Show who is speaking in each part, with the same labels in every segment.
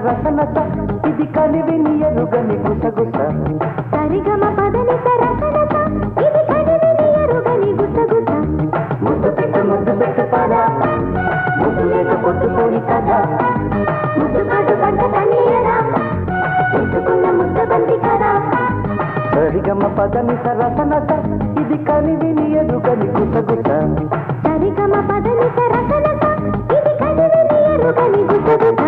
Speaker 1: రసనస ఇది కలివిని ఎరుగని గుసగుస
Speaker 2: సరిగమ పదని రసనస ఇది కలివిని ఎరుగని గుసగుస
Speaker 1: ముద్దు పెట్టు పద ముద్దు లేక పొద్దుపోని కదా
Speaker 2: ముద్దు కాటు పడ్డ కన్నీయరా ఎత్తుకున్న ముద్ద బంది కదా
Speaker 1: సరిగమ పదని రసనస ఇది కలివిని ఎరుగని గుసగుస
Speaker 2: సరిగమ పదని రసనస ఇది కలివిని ఎరుగని గుసగుస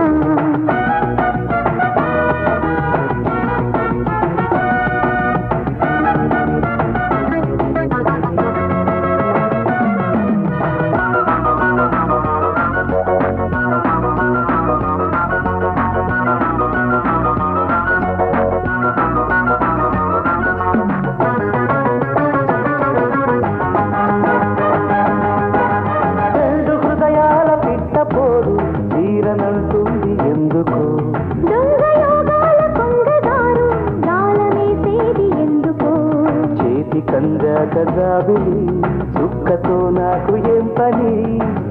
Speaker 1: తీరనంటుంది ఎందుకు
Speaker 2: దొంగ యోగాల కొంగదారు గాలమేసేది ఎందుకు
Speaker 1: చేతి కందాక జాబిలి చుక్కతో నాకు ఏం పని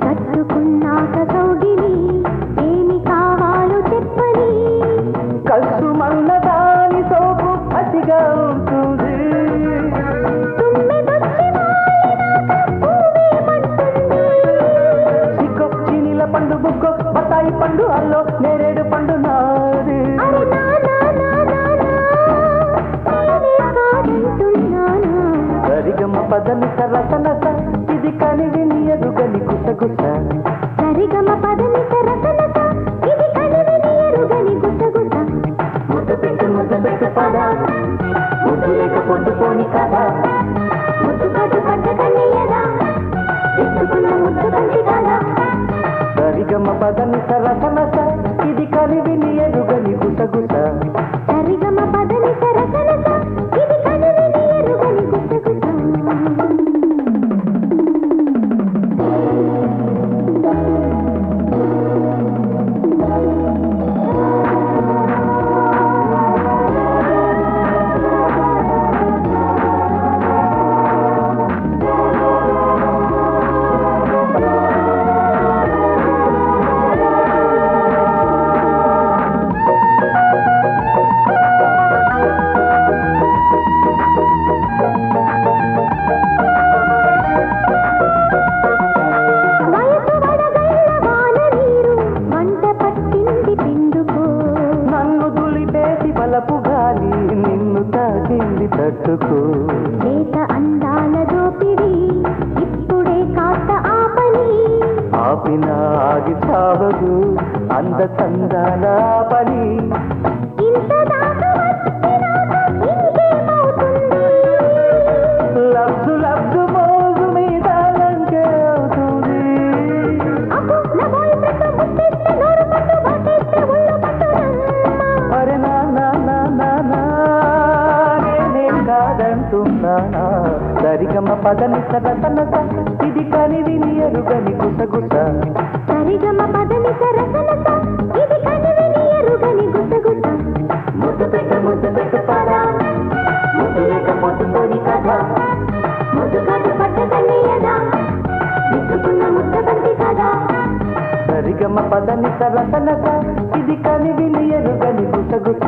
Speaker 2: కట్టుకున్నాక కౌగిలి ఏమి కావాలో చెప్పని
Speaker 1: కసు మన్న దాని సోపు అతిగా ఉంటుంది పండు బుగ్గో బతాయి పండు అల్లో నేరేడు పండు నాది సరిగమ పదని రసనస ఇది కలివిని ఎరుగని గుసగుస
Speaker 2: సరిగమ పదని రసనస ఇది కలివిని ఎరుగని గుసగుస
Speaker 1: ముద్దు పెట్టు పద ముద్దు లేక పొద్దుపోని కదా
Speaker 2: ముద్దు కాటు పడ్డ కన్నయ్యదా ఎత్తుకున్న ముద్దు బంతి కదా
Speaker 1: సరిగమ పదని రసనస ఇది కలివిని ఎరుగని గుసగుస
Speaker 2: సరిగమ పదని రసనస ఇది కలివిని ఎరుగని గుసగుస
Speaker 1: బలపు గాలి నిన్ను తాకింది తట్టుకో
Speaker 2: లేత అందాల దోపిడి ఇప్పుడే కాస్త ఆపని
Speaker 1: ఆపినా ఆగి సావదు అంద చందాల పని
Speaker 2: ఇంత దాకా వచ్చినాక ఇంకేమవుతుంది
Speaker 1: లబ్జు లబ్జు మోజు మీద లంకే అవుతుంది
Speaker 2: అప్పు నా బాయ్ ఫ్రెండ్ ముట్టేస్తే నోరు పట్టు వాటేస్తే ఒళ్ళు పట్టు
Speaker 1: అరే నా నేనేం కాదంటున్నానా సరిగమ పదని రసనస ఇది కలివిని ఎరుగని గుసగుస
Speaker 2: సరిగమ పదని రసనస ఇది కలివిని ఎరుగని గుసగుస
Speaker 1: ముద్దు పెట్టు పద ముద్దు లేక పొద్దుపోని కదా
Speaker 2: ముద్దు కాటు పడ్డ కన్నయ్యదా ఎత్తుకున్న ముద్ద బంతి కదా
Speaker 1: సరిగమ పదని రసనస ఇది కలివిని ఎరుగని గుసగుస